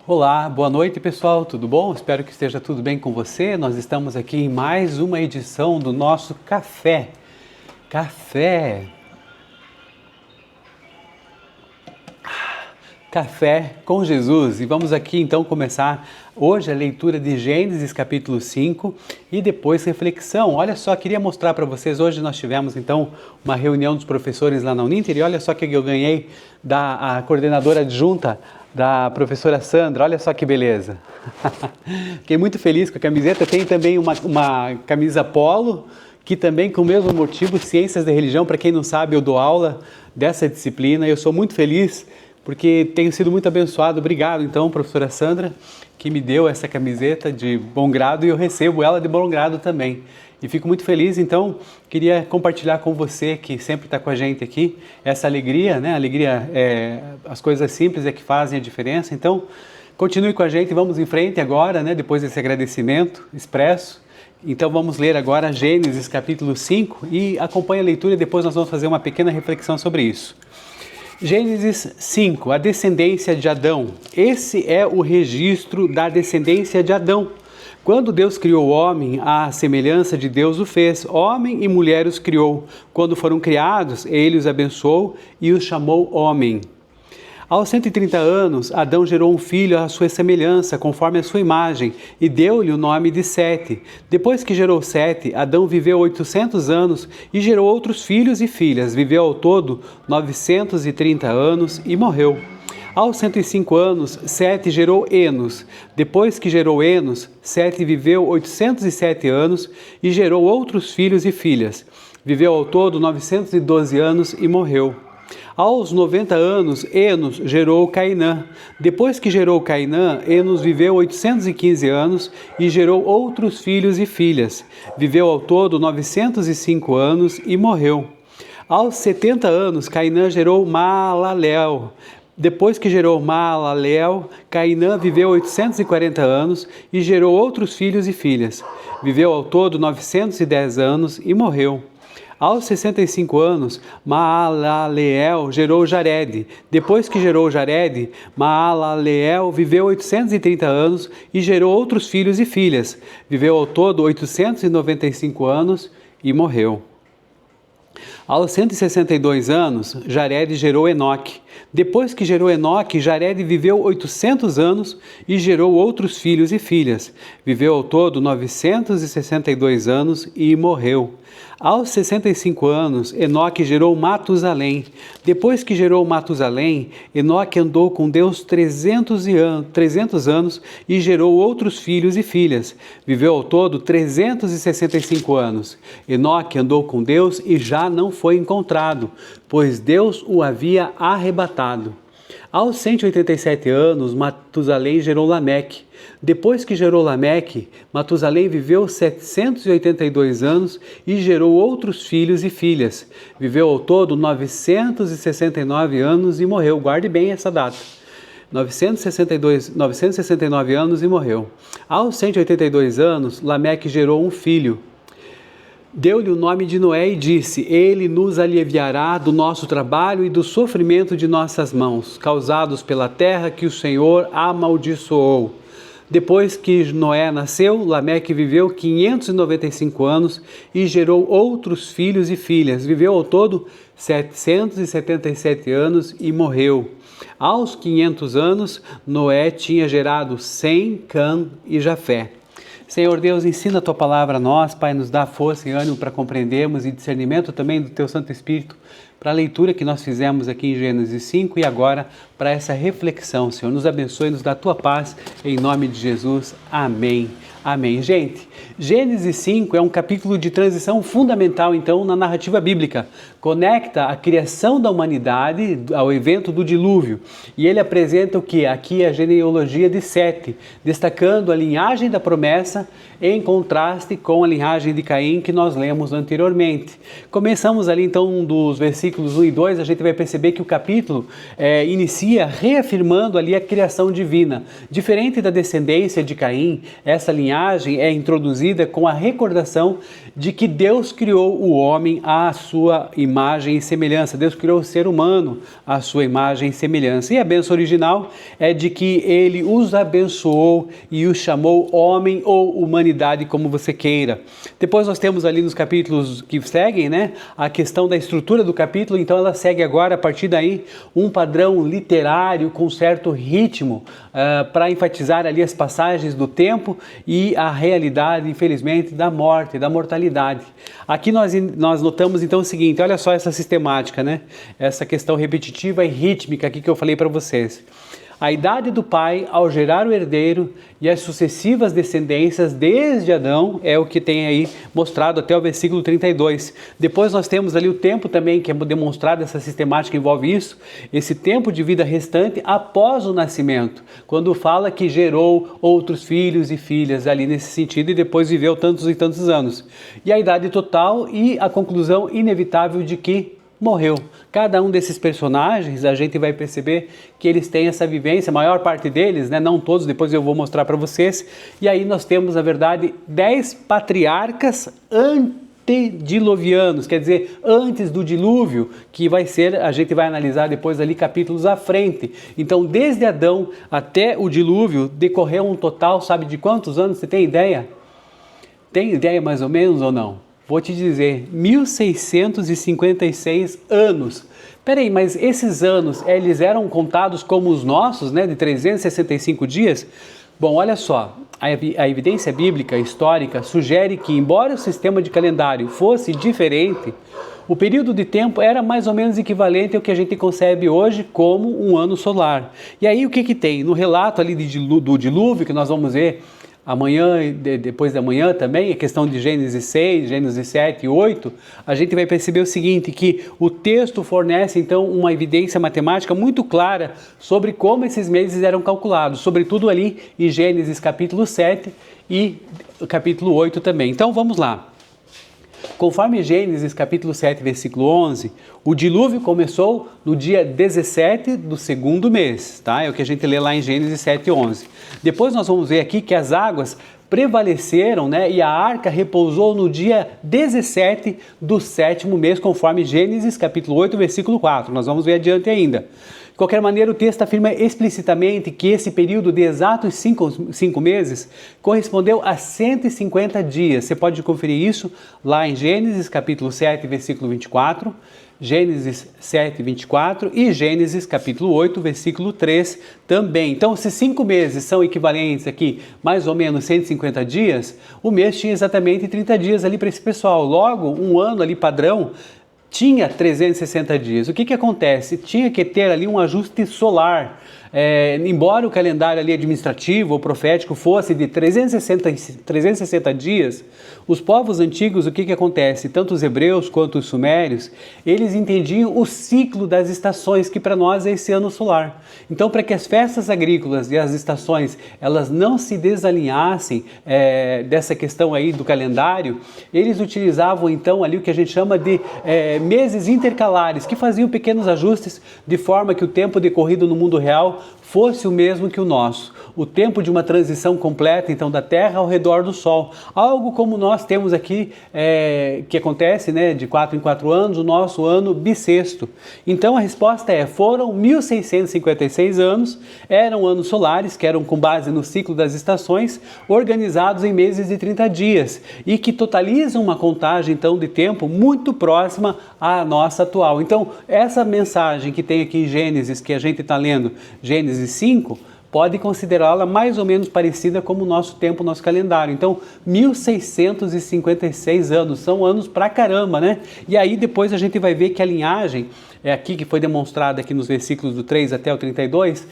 Olá, boa noite pessoal, tudo bom? Espero que esteja tudo bem com você. Nós estamos aqui em mais uma edição do nosso Café com Jesus. E vamos aqui então começar hoje a leitura de Gênesis capítulo 5 e depois reflexão. Olha só, queria mostrar para vocês, hoje nós tivemos então uma reunião dos professores lá na Uninter e olha só que eu ganhei da coordenadora adjunta, da professora Sandra, olha só que beleza. Fiquei muito feliz com a camiseta. Tem também uma camisa polo, que também com o mesmo motivo, Ciências da Religião. Para quem não sabe, eu dou aula dessa disciplina. Eu sou muito feliz porque tenho sido muito abençoado. Obrigado então, professora Sandra, que me deu essa camiseta de bom grado e eu recebo ela de bom grado também. E fico muito feliz, então, queria compartilhar com você que sempre está com a gente aqui, essa alegria, né? Alegria, as coisas simples é que fazem a diferença. Então, continue com a gente, vamos em frente agora, né? Depois desse agradecimento expresso. Então, vamos ler agora Gênesis capítulo 5 e acompanhe a leitura e depois nós vamos fazer uma pequena reflexão sobre isso. Gênesis 5, a descendência de Adão. Esse é o registro da descendência de Adão. Quando Deus criou o homem, à semelhança de Deus o fez, homem e mulher os criou. Quando foram criados, ele os abençoou e os chamou homem. Aos 130 anos, Adão gerou um filho à sua semelhança, conforme a sua imagem, e deu-lhe o nome de Sete. Depois que gerou Sete, Adão viveu 800 anos e gerou outros filhos e filhas. Viveu ao todo 930 anos e morreu. Aos 105 anos, Sete gerou Enos. Depois que gerou Enos, Sete viveu 807 anos e gerou outros filhos e filhas. Viveu ao todo 912 anos e morreu. Aos 90 anos, Enos gerou Cainã. Depois que gerou Cainã, Enos viveu 815 anos e gerou outros filhos e filhas. Viveu ao todo 905 anos e morreu. Aos 70 anos, Cainã gerou Maalalel. Depois que gerou Maalalel, Cainã viveu 840 anos e gerou outros filhos e filhas. Viveu ao todo 910 anos e morreu. Aos 65 anos, Maalaleel gerou Jared. Depois que gerou Jared, Maalaleel viveu 830 anos e gerou outros filhos e filhas. Viveu ao todo 895 anos e morreu. Aos 162 anos, Jared gerou Enoque. Depois que gerou Enoque, Jared viveu 800 anos e gerou outros filhos e filhas. Viveu ao todo 962 anos e morreu. Aos 65 anos, Enoque gerou Matusalém. Depois que gerou Matusalém, Enoque andou com Deus 300 anos e gerou outros filhos e filhas. Viveu ao todo 365 anos. Enoque andou com Deus e já não foi encontrado, pois Deus o havia arrebatado. Aos 187 anos, Matusalém gerou Lameque. Depois que gerou Lameque, Matusalém viveu 782 anos e gerou outros filhos e filhas. Viveu ao todo 969 anos e morreu. Guarde bem essa data. 969 anos e morreu. Aos 182 anos, Lameque gerou um filho. Deu-lhe o nome de Noé e disse: Ele nos aliviará do nosso trabalho e do sofrimento de nossas mãos, causados pela terra que o Senhor amaldiçoou. Depois que Noé nasceu, Lameque viveu 595 anos e gerou outros filhos e filhas. Viveu ao todo 777 anos e morreu. Aos 500 anos, Noé tinha gerado Sem, Cã e Jafé. Senhor Deus, ensina a Tua palavra a nós, Pai, nos dá força e ânimo para compreendermos e discernimento também do Teu Santo Espírito para a leitura que nós fizemos aqui em Gênesis 5 e agora para essa reflexão. Senhor, nos abençoe e nos dá a Tua paz, em nome de Jesus. Amém. Amém. Gente, Gênesis 5 é um capítulo de transição fundamental, então, na narrativa bíblica. Conecta a criação da humanidade ao evento do dilúvio. E ele apresenta o que? Aqui a genealogia de Sete, destacando a linhagem da promessa em contraste com a linhagem de Caim que nós lemos anteriormente. Começamos ali, então, dos versículos 1 e 2, a gente vai perceber que o capítulo inicia inicia reafirmando ali a criação divina. Diferente da descendência de Caim, essa linhagem é introduzida com a recordação de que Deus criou o homem à sua imagem e semelhança. Deus criou o ser humano à sua imagem e semelhança. E a bênção original é de que ele os abençoou e os chamou homem ou humanidade, como você queira. Depois nós temos ali nos capítulos que seguem, né, a questão da estrutura do capítulo. Então ela segue agora, a partir daí, um padrão literário com certo ritmo para enfatizar ali as passagens do tempo e a realidade, infelizmente, da morte, da mortalidade. Aqui nós notamos então o seguinte, olha só essa sistemática, né? Essa questão repetitiva e rítmica aqui que eu falei para vocês. A idade do pai ao gerar o herdeiro e as sucessivas descendências desde Adão é o que tem aí mostrado até o versículo 32. Depois nós temos ali o tempo também que é demonstrado, essa sistemática envolve isso, esse tempo de vida restante após o nascimento, quando fala que gerou outros filhos e filhas ali nesse sentido e depois viveu tantos e tantos anos. E a idade total e a conclusão inevitável de que morreu. Cada um desses personagens, a gente vai perceber que eles têm essa vivência, a maior parte deles, né, não todos, depois eu vou mostrar para vocês. E aí nós temos, na verdade, 10 patriarcas antediluvianos, quer dizer, antes do dilúvio, que vai ser, a gente vai analisar depois ali capítulos à frente. Então, desde Adão até o dilúvio, decorreu um total, sabe de quantos anos? Você tem ideia? Tem ideia mais ou menos ou não? Vou te dizer, 1656 anos. Peraí, mas esses anos, eles eram contados como os nossos, né, de 365 dias? Bom, olha só, a evidência bíblica histórica sugere que, embora o sistema de calendário fosse diferente, o período de tempo era mais ou menos equivalente ao que a gente concebe hoje como um ano solar. E aí o que tem? No relato ali do dilúvio, que nós vamos ver amanhã e depois da manhã também, a questão de Gênesis 6, Gênesis 7 e 8, a gente vai perceber o seguinte, que o texto fornece então uma evidência matemática muito clara sobre como esses meses eram calculados, sobretudo ali em Gênesis capítulo 7 e capítulo 8 também. Então vamos lá. Conforme Gênesis capítulo 7, versículo 11, o dilúvio começou no dia 17 do segundo mês, tá? É o que a gente lê lá em Gênesis 7, 11. Depois nós vamos ver aqui que as águas prevaleceram, né? E a arca repousou no dia 17 do sétimo mês, conforme Gênesis capítulo 8, versículo 4. Nós vamos ver adiante ainda. De qualquer maneira, o texto afirma explicitamente que esse período de exatos 5 meses correspondeu a 150 dias. Você pode conferir isso lá em Gênesis capítulo 7, versículo 24, Gênesis 7, 24 e Gênesis capítulo 8, versículo 3 também. Então, se 5 meses são equivalentes aqui, mais ou menos 150 dias, o mês tinha exatamente 30 dias ali para esse pessoal. Logo, um ano ali padrão tinha 360 dias. O que acontece? Tinha que ter ali um ajuste solar. Embora o calendário ali administrativo ou profético fosse de 360 dias, os povos antigos, o que acontece? Tanto os hebreus quanto os sumérios, eles entendiam o ciclo das estações, que para nós é esse ano solar. Então, para que as festas agrícolas e as estações, elas não se desalinhassem dessa questão aí do calendário, eles utilizavam então ali o que a gente chama de meses intercalares, que faziam pequenos ajustes de forma que o tempo decorrido no mundo real fosse o mesmo que o nosso. O tempo de uma transição completa, então, da Terra ao redor do Sol. Algo como nós temos aqui, que acontece, né, de 4 em 4 anos, o nosso ano bissexto. Então, a resposta foram 1656 anos, eram anos solares, que eram com base no ciclo das estações, organizados em meses de 30 dias, e que totalizam uma contagem, então, de tempo muito próxima à nossa atual. Então, essa mensagem que tem aqui em Gênesis, que a gente está lendo, Gênesis 5, pode considerá-la mais ou menos parecida como o nosso tempo, nosso calendário. Então, 1656 anos, são anos pra caramba, né? E aí depois a gente vai ver que a linhagem, aqui que foi demonstrada aqui nos versículos do 3 até o 32,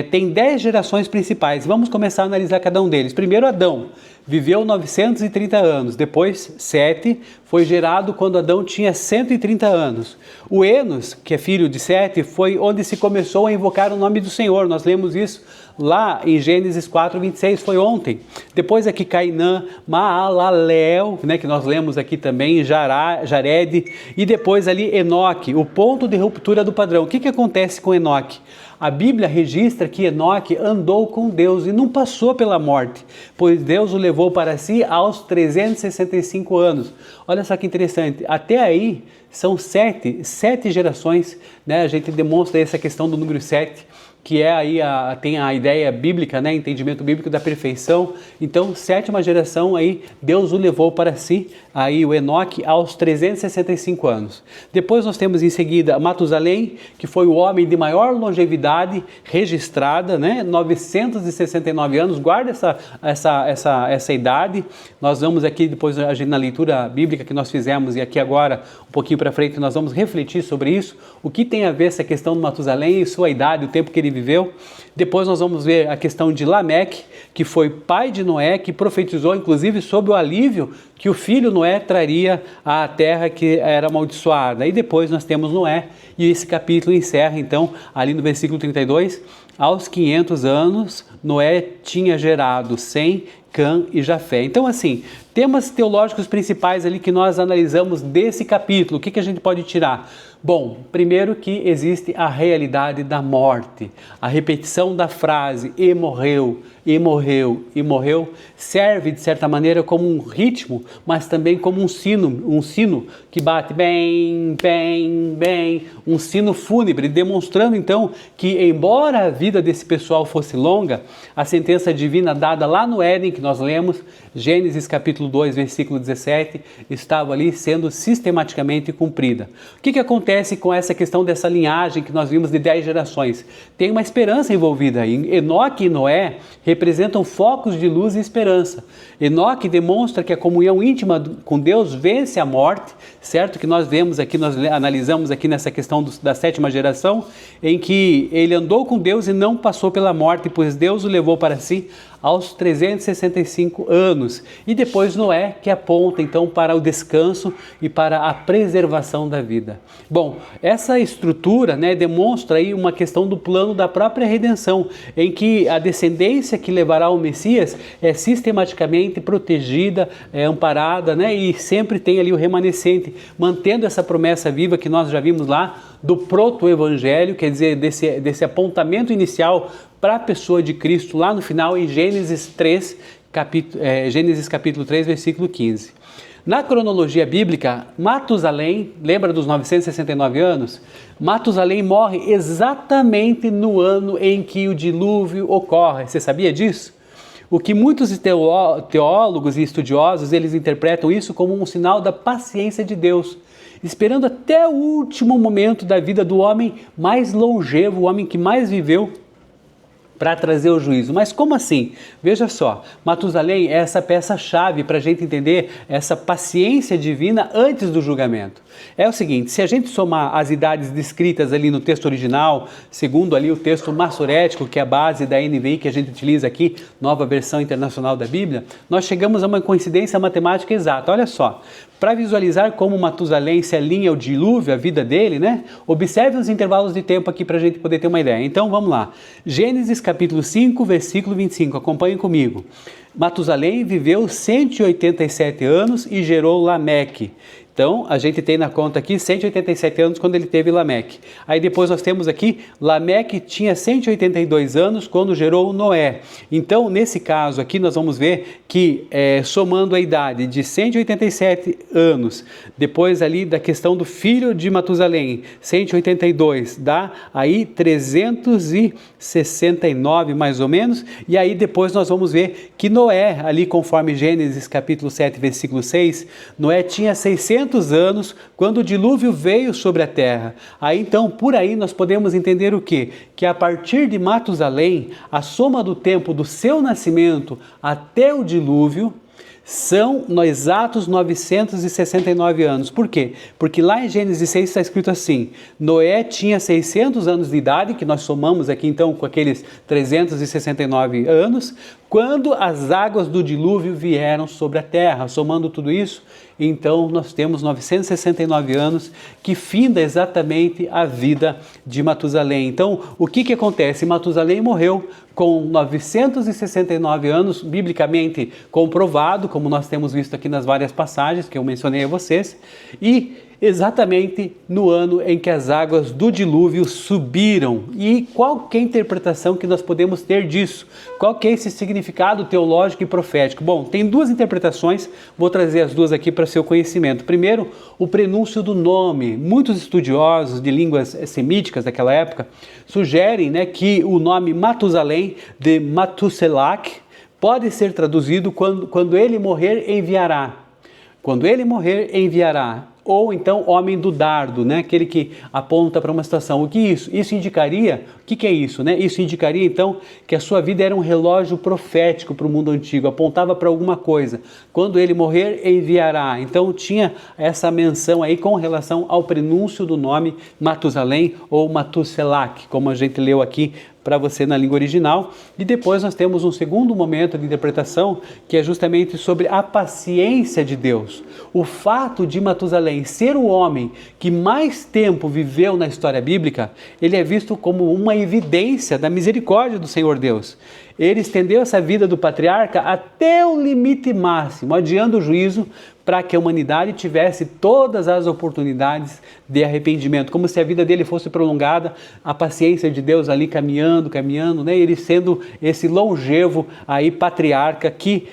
tem 10 gerações principais. Vamos começar a analisar cada um deles. Primeiro, Adão viveu 930 anos, depois Sete foi gerado quando Adão tinha 130 anos. O Enos, que é filho de Sete, foi onde se começou a invocar o nome do Senhor. Nós lemos isso lá em Gênesis 4:26, foi ontem. Depois aqui Cainã, Maalalel, né, que nós lemos aqui também, Jared, e depois ali Enoque, o ponto de ruptura do padrão. O que acontece com Enoque? A Bíblia registra que Enoque andou com Deus e não passou pela morte, pois Deus o levou para si aos 365 anos. Olha só que interessante, até aí são sete gerações, né? A gente demonstra essa questão do número 7, que é aí tem a ideia bíblica, né, entendimento bíblico da perfeição. Então, sétima geração aí, Deus o levou para si, aí o Enoque, aos 365 anos. Depois nós temos em seguida Matusalém, que foi o homem de maior longevidade registrada, né, 969 anos, guarda essa idade. Nós vamos aqui, depois na leitura bíblica que nós fizemos, e aqui agora, um pouquinho para frente, nós vamos refletir sobre isso, o que tem a ver essa questão do Matusalém e sua idade, o tempo que ele viveu. Depois nós vamos ver a questão de Lameque, que foi pai de Noé, que profetizou inclusive sobre o alívio que o filho Noé traria à terra que era amaldiçoada. E depois nós temos Noé, e esse capítulo encerra então ali no versículo 32, aos 500 anos Noé tinha gerado Sem, Cã e Jafé. Então assim, temas teológicos principais ali que nós analisamos desse capítulo, o que a gente pode tirar? Bom, primeiro que existe a realidade da morte, a repetição da frase e morreu, e morreu, e morreu, serve de certa maneira como um ritmo, mas também como um sino que bate bem, bem, bem, um sino fúnebre, demonstrando então que embora a vida desse pessoal fosse longa, a sentença divina dada lá no Éden, que nós lemos, Gênesis capítulo 2, versículo 17, estava ali sendo sistematicamente cumprida. O que acontece com essa questão dessa linhagem que nós vimos de 10 gerações? Tem uma esperança envolvida aí. Enoque e Noé representam focos de luz e esperança. Enoque demonstra que a comunhão íntima com Deus vence a morte, certo? Que nós vemos aqui, nós analisamos aqui nessa questão da sétima geração, em que ele andou com Deus e não passou pela morte, pois Deus o levou para si aos 365 anos. E depois Noé, que aponta então para o descanso e para a preservação da vida. Bom, essa estrutura, né, demonstra aí uma questão do plano da própria redenção, em que a descendência que levará ao Messias é sistematicamente protegida, amparada, né, e sempre tem ali o remanescente, mantendo essa promessa viva que nós já vimos lá do proto-evangelho, quer dizer, desse apontamento inicial para a pessoa de Cristo lá no final em Gênesis capítulo 3, versículo 15. Na cronologia bíblica, Matusalém, lembra dos 969 anos? Matusalém morre exatamente no ano em que o dilúvio ocorre. Você sabia disso? O que muitos teólogos e estudiosos, eles interpretam isso como um sinal da paciência de Deus, esperando até o último momento da vida do homem mais longevo, o homem que mais viveu, para trazer o juízo. Mas como assim? Veja só, Matusalém é essa peça-chave para a gente entender essa paciência divina antes do julgamento. É o seguinte, se a gente somar as idades descritas ali no texto original, segundo ali o texto massorético, que é a base da NVI que a gente utiliza aqui, Nova Versão Internacional da Bíblia, nós chegamos a uma coincidência matemática exata. Olha só, para visualizar como Matusalém se alinha ao dilúvio, a vida dele, né? Observe os intervalos de tempo aqui para a gente poder ter uma ideia. Então vamos lá, Gênesis capítulo 5, versículo 25, acompanhem comigo. Matusalém viveu 187 anos e gerou Lameque. Então, a gente tem na conta aqui 187 anos quando ele teve Lameque. Aí depois nós temos aqui, Lameque tinha 182 anos quando gerou Noé. Então, nesse caso aqui, nós vamos ver que, somando a idade de 187 anos, depois ali da questão do filho de Matusalém, 182, dá aí 369 mais ou menos. E aí depois nós vamos ver que Noé, ali conforme Gênesis capítulo 7, versículo 6, Noé tinha 600 anos quando o dilúvio veio sobre a terra. Aí então, por aí nós podemos entender o quê? Que a partir de Matusalém, a soma do tempo do seu nascimento até o dilúvio são exatos 969 anos. Por quê? Porque lá em Gênesis 6 está escrito assim, Noé tinha 600 anos de idade, que nós somamos aqui então com aqueles 369 anos, quando as águas do dilúvio vieram sobre a terra. Somando tudo isso, então nós temos 969 anos, que finda exatamente a vida de Matusalém. Então, o que acontece? Matusalém morreu com 969 anos, biblicamente comprovado, como nós temos visto aqui nas várias passagens que eu mencionei a vocês, e exatamente no ano em que as águas do dilúvio subiram. E qual que é a interpretação que nós podemos ter disso? Qual que é esse significado teológico e profético? Bom, tem duas interpretações, vou trazer as duas aqui para seu conhecimento. Primeiro, o prenúncio do nome. Muitos estudiosos de línguas semíticas daquela época sugerem, né, que o nome Matusalém, de Matuselach, pode ser traduzido quando ele morrer, enviará. Quando ele morrer, enviará. Ou então homem do dardo, né? Aquele que aponta para uma situação. O que isso? Isso indicaria, o que é isso, né? Isso indicaria então que a sua vida era um relógio profético para o mundo antigo, apontava para alguma coisa. Quando ele morrer, enviará. Então tinha essa menção aí com relação ao prenúncio do nome Matusalém ou Matuselach, como a gente leu aqui para você na língua original. E depois nós temos um segundo momento de interpretação, que é justamente sobre a paciência de Deus. O fato de Matusalém ser o homem que mais tempo viveu na história bíblica, ele é visto como uma evidência da misericórdia do Senhor Deus. Ele estendeu essa vida do patriarca até o limite máximo, adiando o juízo para que a humanidade tivesse todas as oportunidades de arrependimento, como se a vida dele fosse prolongada, a paciência de Deus ali caminhando, né? Ele sendo esse longevo aí patriarca que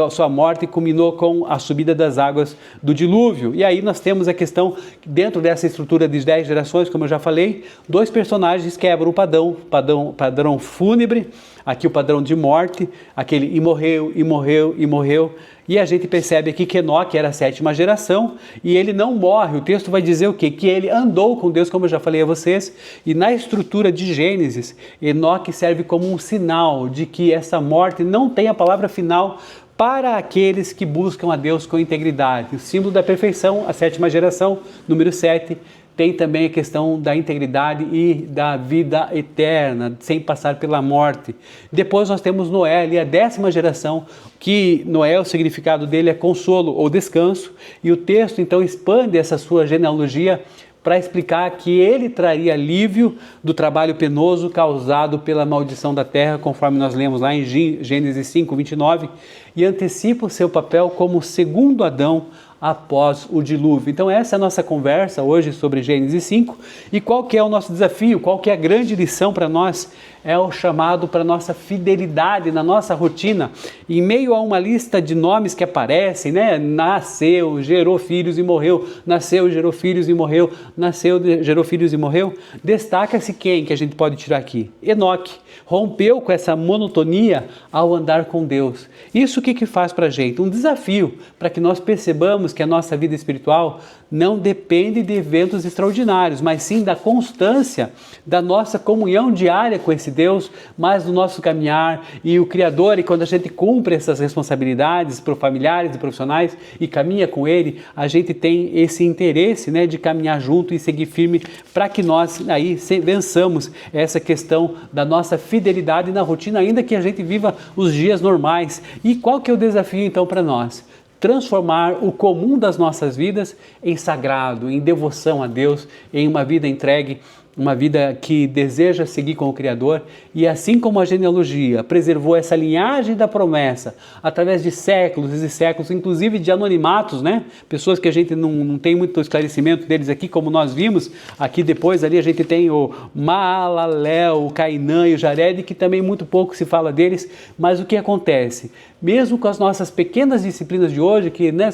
sua morte culminou com a subida das águas do dilúvio. E aí nós temos a questão, dentro dessa estrutura de 10 gerações, como eu já falei, dois personagens quebram o padrão fúnebre, aqui o padrão de morte, aquele e morreu, e morreu, e morreu. E a gente percebe aqui que Enoque era a 7ª geração e ele não morre. O texto vai dizer o quê? Que ele andou com Deus, como eu já falei a vocês. E na estrutura de Gênesis, Enoque serve como um sinal de que essa morte não tem a palavra final para aqueles que buscam a Deus com integridade. O símbolo da perfeição, a 7ª geração, número 7, tem também a questão da integridade e da vida eterna, sem passar pela morte. Depois nós temos Noé, ali a 10ª geração, que Noé, o significado dele é consolo ou descanso, e o texto então expande essa sua genealogia para explicar que ele traria alívio do trabalho penoso causado pela maldição da terra, conforme nós lemos lá em Gênesis 5, 29, e antecipa o seu papel como segundo Adão após o dilúvio. Então essa é a nossa conversa hoje sobre Gênesis 5. E qual que é o nosso desafio? Qual que é a grande lição para nós? É o chamado para nossa fidelidade na nossa rotina. Em meio a uma lista de nomes que aparecem, né? Nasceu, gerou filhos e morreu. Nasceu, gerou filhos e morreu. Nasceu, gerou filhos e morreu. Destaca-se quem que a gente pode tirar aqui? Enoque. Rompeu com essa monotonia ao andar com Deus. Isso o que faz para a gente? Um desafio para que nós percebamos que a nossa vida espiritual não depende de eventos extraordinários, mas sim da constância da nossa comunhão diária com esse Deus, mas do nosso caminhar. E o Criador, e quando a gente cumpre essas responsabilidades para familiares e profissionais e caminha com Ele, a gente tem esse interesse, né, de caminhar junto e seguir firme para que nós aí vençamos essa questão da nossa fidelidade na rotina, ainda que a gente viva os dias normais. E qual que é o desafio então para nós? Transformar o comum das nossas vidas em sagrado, em devoção a Deus, em uma vida entregue, uma vida que deseja seguir com o Criador. E assim como a genealogia preservou essa linhagem da promessa através de séculos e séculos, inclusive de anonimatos, né? Pessoas que a gente não tem muito esclarecimento deles aqui, como nós vimos aqui depois, ali a gente tem o Maalalel, o Cainã e o Jared, que também muito pouco se fala deles. Mas o que acontece? Mesmo com as nossas pequenas disciplinas de hoje, que, né,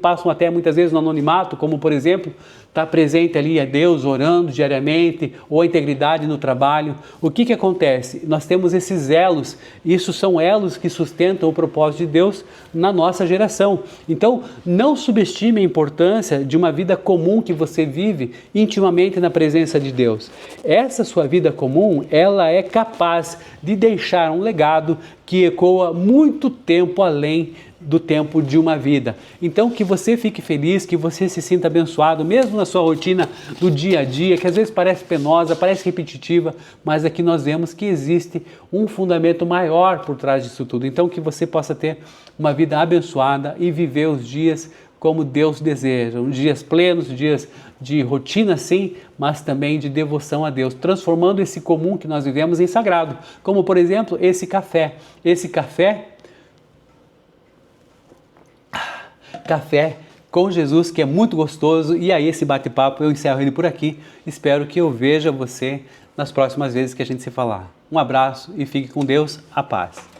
passam até muitas vezes no anonimato, como por exemplo, estar presente ali a Deus orando diariamente, ou a integridade no trabalho, o que acontece? Nós temos esses elos, isso são elos que sustentam o propósito de Deus na nossa geração. Então, não subestime a importância de uma vida comum que você vive intimamente na presença de Deus. Essa sua vida comum, ela é capaz de deixar um legado que ecoa muito tempo além do tempo de uma vida. Então que você fique feliz, que você se sinta abençoado, mesmo na sua rotina do dia a dia, que às vezes parece penosa, parece repetitiva, mas aqui nós vemos que existe um fundamento maior por trás disso tudo. Então que você possa ter uma vida abençoada e viver os dias como Deus deseja, dias plenos, dias de rotina sim, mas também de devoção a Deus, transformando esse comum que nós vivemos em sagrado, como por exemplo esse café com Jesus, que é muito gostoso. E aí esse bate-papo eu encerro ele por aqui, espero que eu veja você nas próximas vezes que a gente se falar. Um abraço e fique com Deus, a paz.